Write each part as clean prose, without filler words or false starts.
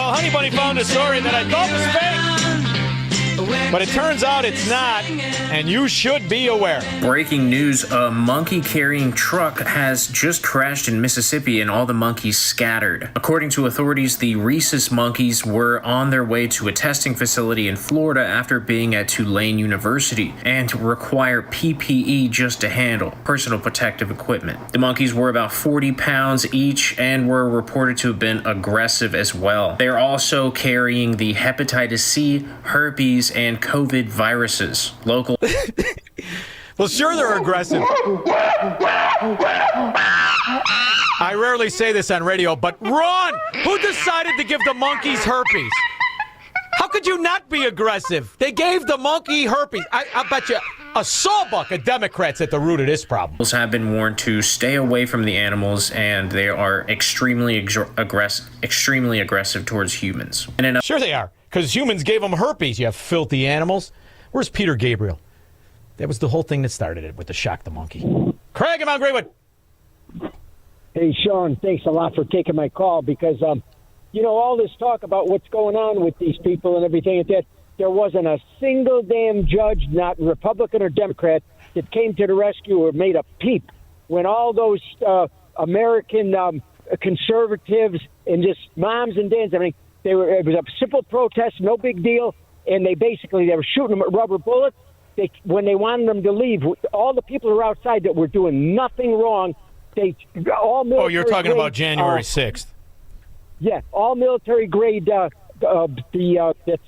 Well, Honey Bunny found a story that I thought was fake, but it turns out it's not, and you should be aware. Breaking news, a monkey-carrying truck has just crashed in Mississippi and all the monkeys scattered. According to authorities, the rhesus monkeys were on their way to a testing facility in Florida after being at Tulane University and require PPE just to handle personal protective equipment. The monkeys were about 40 pounds each and were reported to have been aggressive as well. They're also carrying the hepatitis C, herpes, and COVID viruses. Local. Well, sure, they're aggressive. I rarely say this on radio, but Ron, who decided to give the monkeys herpes? How could you not be aggressive? They gave the monkey herpes. I bet you a sawbuck of Democrats at the root of this problem. Have been warned to stay away from the animals, and they are extremely aggressive towards humans. Sure they are, because humans gave them herpes, you filthy animals. Where's Peter Gabriel? That was the whole thing that started it with the Shock the Monkey. Craig, I'm on Greenwood. Hey, Sean, thanks a lot for taking my call because, all this talk about what's going on with these people and everything like that, there wasn't a single damn judge, not Republican or Democrat, that came to the rescue or made a peep when all those American conservatives and just moms and dads, it was a simple protest, no big deal, and they were shooting them at rubber bullets. When they wanted them to leave, all the people who were outside that were doing nothing wrong, all you're talking about January 6th. Yeah, all military grade, that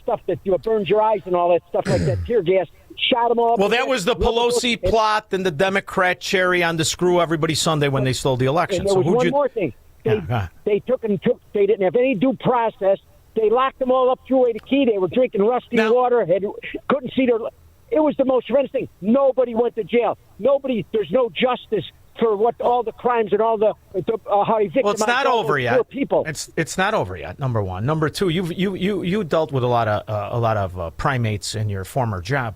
stuff that burns your eyes and all that stuff like that, tear gas, shot them all. Well, that was the Pelosi plot and the Democrat cherry on the screw everybody Sunday when they stole the election. And there was one more thing. They didn't have any due process. They locked them all up, threw away the key. They were drinking rusty water, couldn't see their... It was the most horrendous thing. Nobody went to jail. There's no justice for all the crimes and all the how he victimized. Well, it's not over yet. People. It's not over yet. Number one. Number two. You dealt with a lot of primates in your former job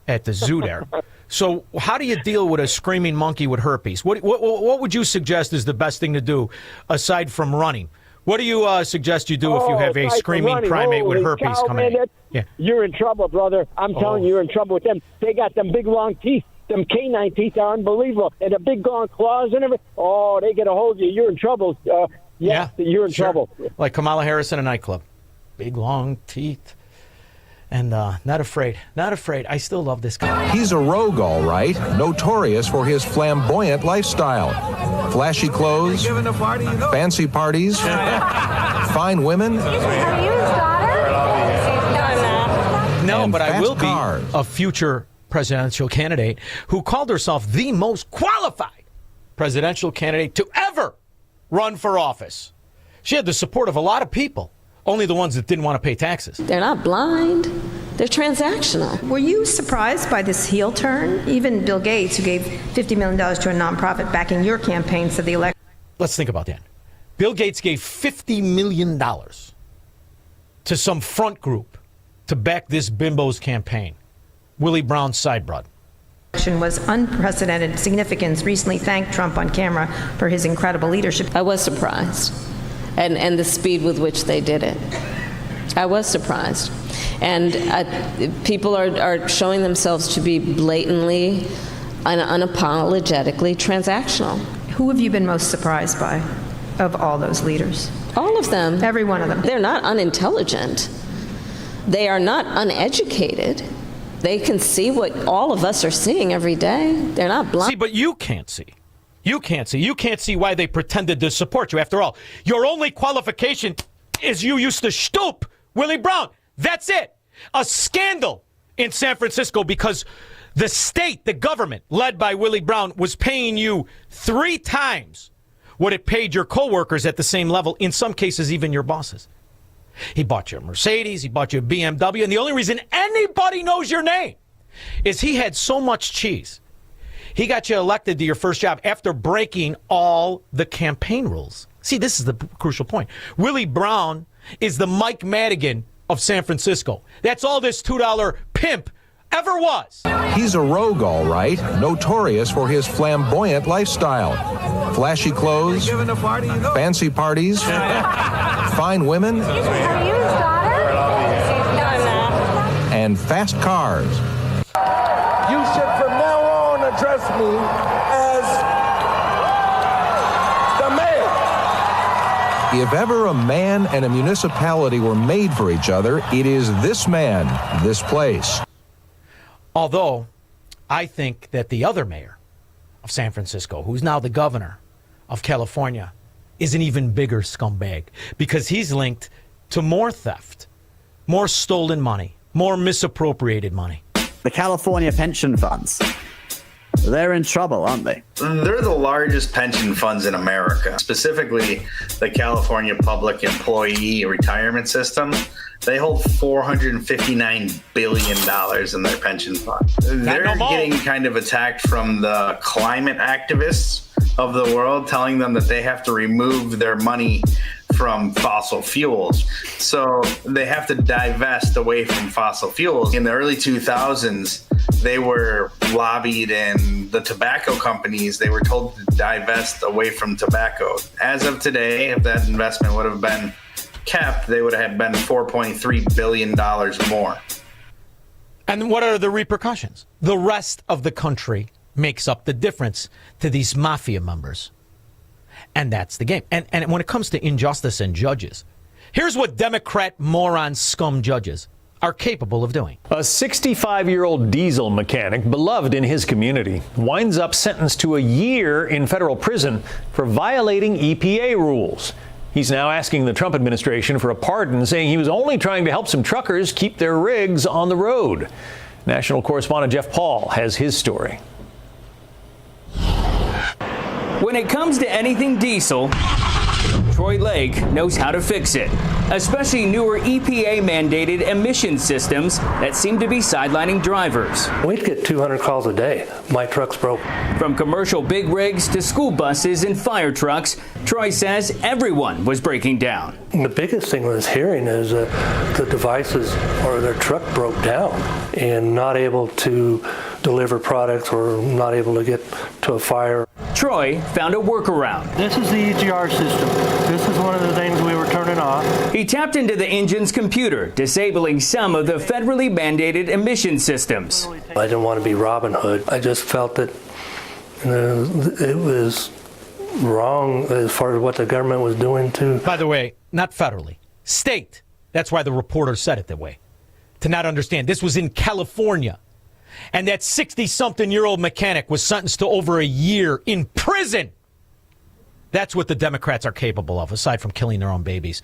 at the zoo there. So how do you deal with a screaming monkey with herpes? What would you suggest is the best thing to do aside from running? What do you suggest you do if you have a screaming primate with herpes coming in? Yeah. You're in trouble, brother. I'm telling you, you're in trouble with them. They got them big, long teeth. Them canine teeth are unbelievable. And the big, long claws and everything. Oh, they get a hold of you. You're in trouble. You're in trouble. Like Kamala Harris in a nightclub. Big, long teeth. And not afraid. I still love this guy. He's a rogue, all right. Notorious for his flamboyant lifestyle. Flashy clothes, fancy parties, fine women. No, but I will be cars. a future presidential candidate who called herself the most qualified presidential candidate to ever run for office. She had the support of a lot of people, only the ones that didn't want to pay taxes. They're not blind. They're transactional. Were you surprised by this heel turn? Even Bill Gates, who gave $50 million to a nonprofit backing your campaign, said the election. Let's think about that. Bill Gates gave $50 million to some front group to back this bimbo's campaign. Willie Brown's sidebroad. Was unprecedented significance. Recently thanked Trump on camera for his incredible leadership. I was surprised, and the speed with which they did it. I was surprised. And people are showing themselves to be blatantly and unapologetically transactional. Who have you been most surprised by of all those leaders? All of them. Every one of them. They're not unintelligent. They are not uneducated. They can see what all of us are seeing every day. They're not blind. See, but you can't see. You can't see why they pretended to support you. After all, your only qualification is you used to stoop Willie Brown. That's it. A scandal in San Francisco because the state, the government, led by Willie Brown, was paying you 3 times what it paid your coworkers at the same level, in some cases even your bosses. He bought you a Mercedes, he bought you a BMW, and the only reason anybody knows your name is he had so much cheese. He got you elected to your first job after breaking all the campaign rules. See, this is the crucial point. Willie Brown is the Mike Madigan of San Francisco. That's all this $2 pimp ever was. He's a rogue, all right, notorious for his flamboyant lifestyle. Flashy clothes, fancy parties, fine women, and fast cars. You should from now on address me as the mayor. If ever a man and a municipality were made for each other, it is this man, this place. Although, I think that the other mayor of San Francisco, who's now the governor of California, is an even bigger scumbag because he's linked to more theft, more stolen money, more misappropriated money. The California pension funds, they're in trouble, aren't they? They're the largest pension funds in America, specifically the California Public Employee Retirement System. They hold $459 billion in their pension fund. They're getting kind of attacked from the climate activists of the world, telling them that they have to remove their money from fossil fuels. So they have to divest away from fossil fuels. In the early 2000s, they were lobbied, and the tobacco companies, they were told to divest away from tobacco. As of today, if that investment would have been kept, they would have been $4.3 billion more. And what are the repercussions? The rest of the country makes up the difference to these mafia members. And that's the game. And when it comes to injustice and judges, here's what Democrat moron scum judges are capable of doing. A 65-year-old diesel mechanic, beloved in his community, winds up sentenced to a year in federal prison for violating EPA rules. He's now asking the Trump administration for a pardon, saying he was only trying to help some truckers keep their rigs on the road. National correspondent Jeff Paul has his story. When it comes to anything diesel, Troy Lake knows how to fix it, especially newer EPA-mandated emission systems that seem to be sidelining drivers. We'd get 200 calls a day. My truck's broke. From commercial big rigs to school buses and fire trucks, Troy says everyone was breaking down. The biggest thing I was hearing is the devices or their truck broke down and not able to deliver products or not able to get to a fire. Troy found a workaround. This is the EGR system. This is one of the things we were turning off. He tapped into the engine's computer, disabling some of the federally mandated emission systems. I didn't want to be Robin Hood. I just felt that it was wrong as far as what the government was doing to... By the way, not federally, state. That's why the reporter said it that way. To not understand, this was in California. And that 60-something-year-old mechanic was sentenced to over a year in prison. That's what the Democrats are capable of, aside from killing their own babies.